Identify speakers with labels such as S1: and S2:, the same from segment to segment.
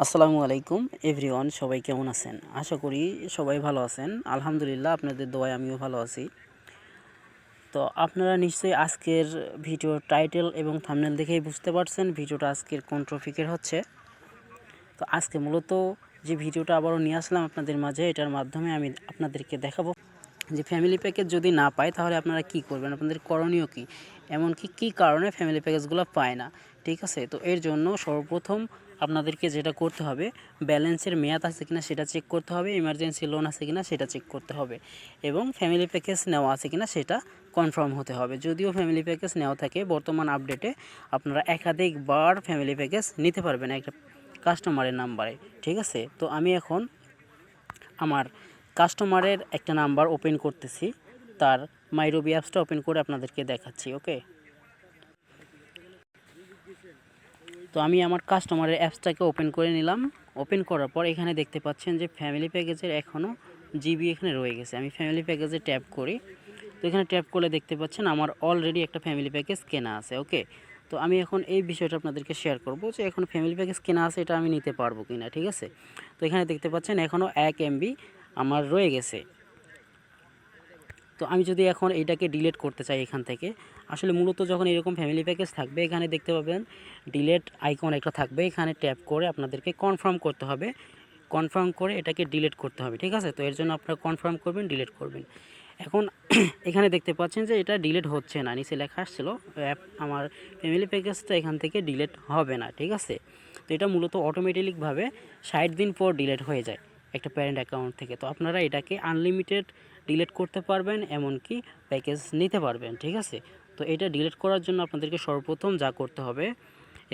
S1: আসসালামু আলাইকুম এভরিওয়ান, সবাই কেমন আছেন? আশা করি সবাই ভালো আছেন। আলহামদুলিল্লাহ, আপনাদের দোয়ায় আমিও ভালো আছি। তো আপনারা নিশ্চয়ই আজকের ভিডিওর টাইটেল এবং থাম্বনেল দেখেই বুঝতে পারছেন ভিডিওটা আজকের কোন টপিকের হচ্ছে। তো আজকে মূলত যে ভিডিওটা আবারও নিয়ে আসলাম আপনাদের মাঝে, এটার মাধ্যমে আমি আপনাদেরকে দেখাবো যে ফ্যামিলি প্যাকেজ যদি না পায় তাহলে আপনারা কি করবেন, আপনাদের করণীয় কী, এমনকি কী কারণে ফ্যামিলি প্যাকেজগুলো পায় না। ঠিক আছে, তো এর জন্য সর্বপ্রথম আপনাদেরকে যেটা করতে হবে, ব্যালেন্সের মেয়াদ আছে কিনা সেটা চেক করতে হবে, ইমার্জেন্সি লোন আছে কিনা সেটা চেক করতে হবে, এবং ফ্যামিলি প্যাকেজ নেওয়া আছে কিনা সেটা কনফার্ম হতে হবে। যদিও ফ্যামিলি প্যাকেজ নেওয়া থাকে, বর্তমান আপডেটে আপনারা একাধিকবার ফ্যামিলি প্যাকেজ নিতে পারবেন একটা কাস্টমারের নাম্বারে। ঠিক আছে, তো আমি এখন আমার কাস্টমারের একটা নাম্বার ওপেন করতেছি, তার মাইরবি অ্যাপসটা ওপেন করে আপনাদেরকে দেখাচ্ছি। ওকে, তো আমি আমার কাস্টমারের অ্যাপসটাকে ওপেন করে নিলাম। ওপেন করার পর এখানে দেখতে পাচ্ছেন যে ফ্যামিলি প্যাকেজের এখনও জিবি এখানে রয়ে গেছে। আমি ফ্যামিলি প্যাকেজে ট্যাপ করি, তো এখানে ট্যাপ করলে দেখতে পাচ্ছেন আমার অলরেডি একটা ফ্যামিলি প্যাকেজ কেনা আছে। ওকে, তো আমি এখন এই বিষয়টা আপনাদেরকে শেয়ার করব যে এখন ফ্যামিলি প্যাকেজ কেনা আছে, এটা আমি নিতে পারবো কিনা। ঠিক আছে, তো এখানে দেখতে পাচ্ছেন এখনও 1 এমবি আমার রয়ে গেছে। তো আমি যদি এখন এটাকে ডিলিট করতে চাই এখান থেকে, আসলে মূলত যখন এরকম ফ্যামিলি প্যাকেজ থাকবে এখানে দেখতে পাবেন ডিলিট আইকন একটা থাকবে, এখানে ট্যাপ করে আপনাদেরকে কনফার্ম করতে হবে, কনফার্ম করে এটাকে ডিলিট করতে হবে। ঠিক আছে, তো এর জন্য আপনারা কনফার্ম করবেন, ডিলিট করবেন। এখন এখানে দেখতে পাচ্ছেন যে এটা ডিলিট হচ্ছে না, নিচে লেখা আসছিল আমার ফ্যামিলি প্যাকেজটা এখান থেকে ডিলিট হবে না। ঠিক আছে, তো এটা মূলত অটোমেটিকভাবে 60 দিন পর ডিলিট হয়ে যায় একটা প্যারেন্ট অ্যাকাউন্ট থেকে। তো আপনারা এটাকে আনলিমিটেড ডিলিট করতে পারবেন, এমনকি প্যাকেজ নিতে পারবেন। ঠিক আছে, তো এটা ডিলিট করার জন্য আপনাদেরকে সর্বপ্রথম যা করতে হবে,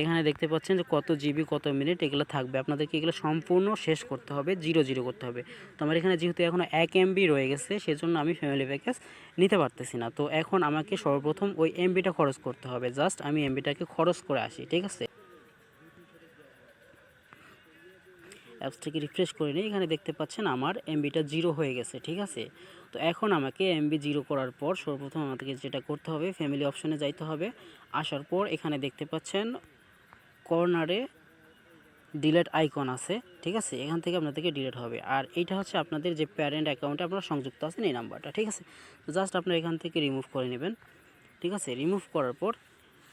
S1: এখানে দেখতে পাচ্ছেন যে কত জিবি কত মিনিট এগুলো থাকবে, আপনাদেরকে এগুলো সম্পূর্ণ শেষ করতে হবে, জিরো জিরো করতে হবে। তো আমার এখানে যেহেতু এখনও 1 এমবি রয়ে গেছে, সেজন্য আমি ফ্যামিলি প্যাকেজ নিতে পারতেছি না। তো এখন আমাকে সর্বপ্রথম ওই এমবিটা খরচ করতে হবে, জাস্ট আমি এমবিটাকে খরচ করে আসি। ঠিক আছে, অ্যাপসটাকে রিফ্রেশ করে নিই, এখানে দেখতে পাচ্ছেন আমার এমবিটা জিরো হয়ে গেছে। ঠিক আছে, তো এখন আমাকে এমবি জিরো করার পর সর্বপ্রথম আমাদেরকে যেটা করতে হবে, ফ্যামিলি অপশনে যাইতে হবে। আসার পর এখানে দেখতে পাচ্ছেন কর্নারে ডিলিট আইকন আছে। ঠিক আছে, এখান থেকে আপনাদেরকে ডিলিট হবে, আর এইটা হচ্ছে আপনাদের যে প্যারেন্ট অ্যাকাউন্টে আপনারা সংযুক্ত আছেন এই নাম্বারটা। ঠিক আছে, তো জাস্ট আপনারা এখান থেকে রিমুভ করে নেবেন। ঠিক আছে, রিমুভ করার পর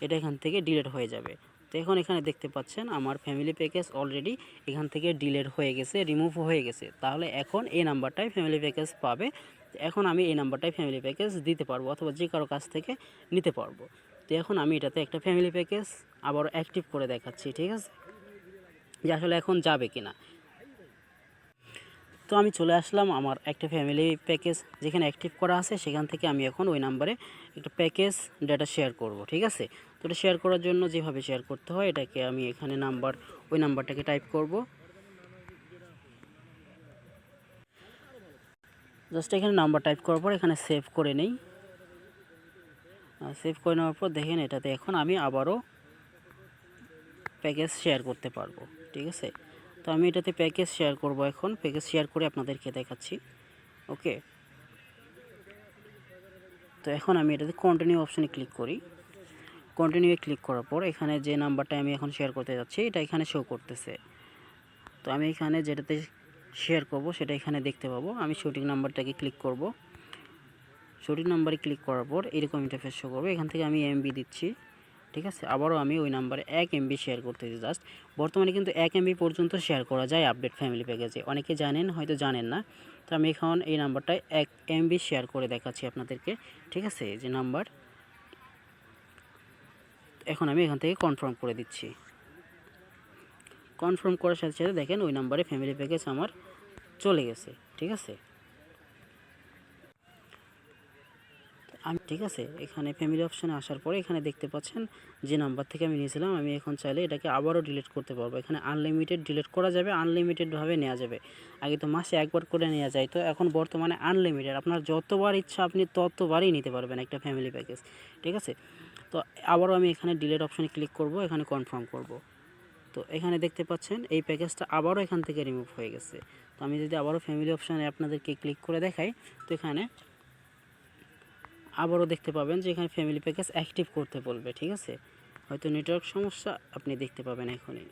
S1: এটা এখান থেকে ডিলিট হয়ে যাবে। তো এখন এখানে দেখতে পাচ্ছেন আমার ফ্যামিলি প্যাকেজ অলরেডি এখান থেকে ডিলিট হয়ে গেছে, রিমুভ হয়ে গেছে। তাহলে এখন এই নাম্বারটাই ফ্যামিলি প্যাকেজ পাবে। এখন আমি এই নাম্বারটাই ফ্যামিলি প্যাকেজ দিতে পারবো, অথবা যে কারো কাছ থেকে নিতে পারবো। তো এখন আমি এটাতে একটা ফ্যামিলি প্যাকেজ আবার অ্যাক্টিভ করে দেখাচ্ছি। ঠিক আছে, যে আসলে এখন যাবে কিনা। তো আমি চলে আসলাম আমার একটা ফ্যামিলি প্যাকেজ যেখানে অ্যাক্টিভ করা আছে, সেখান থেকে আমি এখন ওই নাম্বারে একটা প্যাকেজ ডাটা শেয়ার করব। ঠিক আছে, তো এটা শেয়ার করার জন্য যেভাবে শেয়ার করতে হয়, এটাকে আমি এখানে ওই নাম্বারটাকে টাইপ করব। জাস্ট এখানে নাম্বার টাইপ করার পর এখানে সেভ করে নেই। সেভ করে নেওয়ার পর দেখেন এটাতে এখন আমি আবারও প্যাকেজ শেয়ার করতে পারবো। ঠিক আছে, তো আমি এটাতে প্যাকেজ শেয়ার করব, এখন প্যাকেজ শেয়ার করে আপনাদেরকে দেখাচ্ছি। ওকে, তো এখন আমি এটাতে কন্টিনিউ অপশানে ক্লিক করি। কন্টিনিউয়ে ক্লিক করার পর এখানে যে নাম্বারটা আমি এখন শেয়ার করতে যাচ্ছি এটা এখানে শো করতেছে। তো আমি এখানে যেটাতে শেয়ার করব সেটা এখানে দেখতে পাবো। আমি সঠিক নাম্বারটাকে ক্লিক করব। সঠিক নাম্বারে ক্লিক করার পর এরকম ইন্টারফেস শো করবে, এখান থেকে আমি এমবি দিচ্ছি। ঠিক আছে, আবারও আমি ওই নাম্বারে 1 এমবি শেয়ার করতেছি। জাস্ট বর্তমানে কিন্তু 1 এমবি পর্যন্ত শেয়ার করা যায় আপডেট ফ্যামিলি প্যাকেজে, অনেকে জানেন হয়তো জানেন না। তো আমি এখন এই নাম্বারটায় 1 এমবি শেয়ার করে দেখাচ্ছি আপনাদেরকে। ঠিক আছে, যে নাম্বার, এখন আমি এখান থেকে কনফার্ম করে দিচ্ছি। কনফার্ম করার সাথে সাথে দেখেন ওই নাম্বারে ফ্যামিলি প্যাকেজ আমার চলে গেছে। ঠিক আছে, ঠিক আছে, এখানে ফ্যামিলি অপশানে আসার পরে এখানে দেখতে পাচ্ছেন যে নাম্বার থেকে আমি নিয়েছিলাম, আমি এখন চাইলে এটাকে আবারও ডিলিট করতে পারবো। এখানে আনলিমিটেড ডিলিট করা যাবে, আনলিমিটেডভাবে নেওয়া যাবে। আগে তো মাসে একবার করে নেওয়া যায়, তো এখন বর্তমানে আনলিমিটেড, আপনার যতবার ইচ্ছা আপনি ততবারই নিতে পারবেন একটা ফ্যামিলি প্যাকেজ। ঠিক আছে, তো আবারও আমি এখানে ডিলিট অপশানে ক্লিক করব, এখানে কনফার্ম করব। তো এখানে দেখতে পাচ্ছেন এই প্যাকেজটা আবারও এখান থেকে রিমুভ হয়ে গেছে। তো আমি যদি আবারও ফ্যামিলি অপশানে আপনাদেরকে ক্লিক করে দেখাই, তো এখানে আবারও দেখতে পাবেন যে এখানে ফ্যামিলি প্যাকেজ অ্যাক্টিভ করতে বলবে। ঠিক আছে, হয়তো নেটওয়ার্ক সমস্যা, আপনি দেখতে পাবেন এখনই।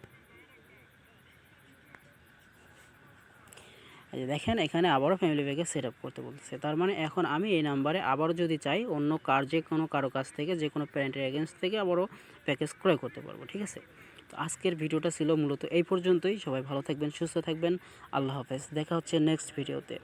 S1: এই যে দেখেন এখানে আবারও ফ্যামিলি প্যাকেজ সেট আপ করতে বলতেছে। তার মানে এখন আমি এই নাম্বারে আবারও যদি চাই অন্য যে কোনো কারো কাছ থেকে যে কোনো প্যারেন্টের এগেন্স্ট থেকে আবারও প্যাকেজ ক্রয় করতে পারবো, ঠিক আছে। তো আজকের ভিডিওটা ছিল মূলত এই পর্যন্তই। সবাই ভালো থাকবেন, সুস্থ থাকবেন। আল্লাহ হাফেজ, দেখা হচ্ছে নেক্সট ভিডিওতে।